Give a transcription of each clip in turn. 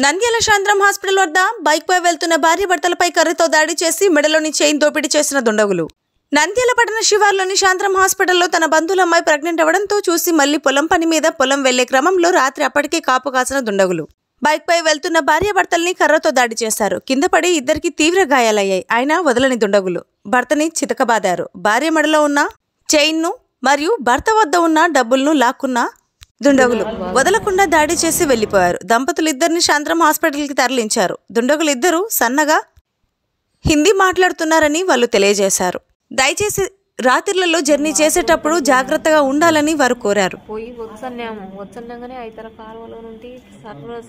Nandyal శాంద్రం hospital వద్ద బైక్పై వెళ్తున్న భార్యాభర్తలపై కర్రతో దాడి చేసి మెడలోని చైన్ దోపిడీ చేసిన దుండగులు. నంద్యాల పట్టణ శివార్లోని శాంద్రం హాస్పిటల్లో తన బంధువుల అమ్మాయి ప్రెగ్నెంట్ అవ్వడంతో చూసి మళ్లీ పొలం పని మీద పొలం వెళ్లే క్రమంలో రాత్రి అప్పటికే కాపు కాసిన దుండగులు బైక్పై వెళ్తున్న భార్యాభర్తల్ని కర్రతో దాడి చేశారు. కింద పడి ఇద్దరికి తీవ్ర గాయాలయ్యాయి. అయినా వదలని దుండగులు భర్తని చితకబాదారు. భార్య మెడలో ఉన్న చైన్ను మరియు భర్త వద్ద ఉన్న డబ్బులను లాక్కున్న దుండగులు వదలకుండా దాడి చేసి వెళ్లిపోయారు. దంపతులిద్దరిని శాంద్రం హాస్పిటల్కి తరలించారు. దుండగులిద్దరూ సన్నగా హిందీ మాట్లాడుతున్నారని వాళ్ళు తెలియజేశారు. దయచేసి రాత్రులలో జర్నీ చేసేటప్పుడు జాగ్రత్తగా ఉండాలని వారు కోరారు. పోయి వచ్చన్నాగానే అయితర కాలువలో నుండి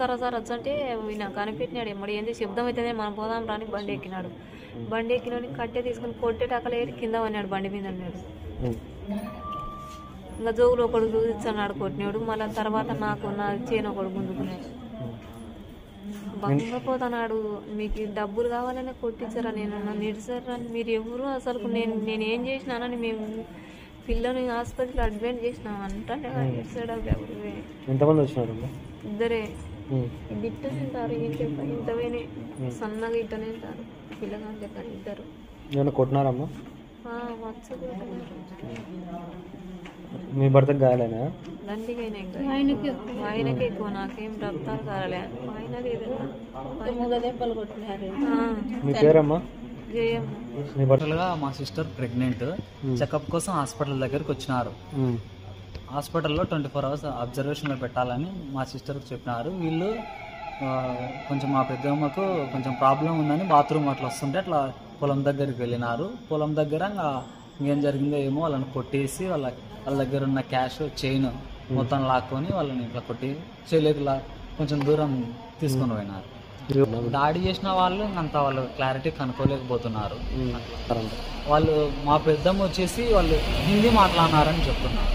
సరసర వచ్చంటే నాకు కనిపెట్టినాడు. ఎమ్మడి ఏంది శబ్దం అవుతుంది మనం పోదాం రాని బండి ఎక్కినాడు. బండి ఎక్కినోని కట్టె తీసుకుని కొట్టేటక్కలేరు కింద అన్నాడు. బండి మీద అన్నాడు. ఇంకా జోగులు ఒకడు చూసిస్తున్నాడు కొట్టినాడు. మళ్ళీ తర్వాత నాకు నా చేను ఒకడు గుంజుకున్నాడు. బంగపోతున్నాడు. మీకు డబ్బులు కావాలని కొట్టించారా? నేను నిడిసారా? మీరు ఎవరు అసలు నేనేం చేసినానని మేము పిల్లని హాస్పిటల్ అడ్మిట్ చేసినాం అంటే ఎంతమంది వచ్చినారు? ఇద్దరే గిట్ట తింటారు. ఇంతవేనే సన్నగా ఇట్టనే తింటారు పిల్లగాని లెక్క ఇద్దరు. కొట్టినారమ్మా? వచ్చి మీ భర్తకు గాయాలేనా? దండికైనా ఆయనకి ఎక్కువ, నాకేం రక్తాలు కాలే. ఆయనది మీ పేరమ్మా? మా సిస్టర్ ప్రెగ్నెంట్. చెకప్ కోసం హాస్పిటల్ దగ్గరికి వచ్చినారు. హాస్పిటల్లో 24 hours అబ్జర్వేషన్లో పెట్టాలని మా సిస్టర్కి చెప్పినారు. వీళ్ళు కొంచెం మా పెద్దమ్మకు కొంచెం ప్రాబ్లం ఉందని బాత్రూమ్ అట్లా వస్తుంటే అట్లా పొలం దగ్గరికి వెళ్ళినారు. పొలం దగ్గర ఇంకేం జరిగిందో ఏమో వాళ్ళని కొట్టేసి వాళ్ళ దగ్గర ఉన్న క్యాష్ చైన్ మొత్తం లాక్కొని వాళ్ళని ఇట్లా కొట్టి చేయలేక కొంచెం దూరం తీసుకొని పోయినారు. దాడి చేసిన వాళ్ళు అంత వాళ్ళు క్లారిటీ కనుక్కోలేకపోతున్నారు. వాళ్ళు మా పెద్దమ్మ వచ్చేసి వాళ్ళు హిందీ మాట్లాడినారని చెప్తున్నారు.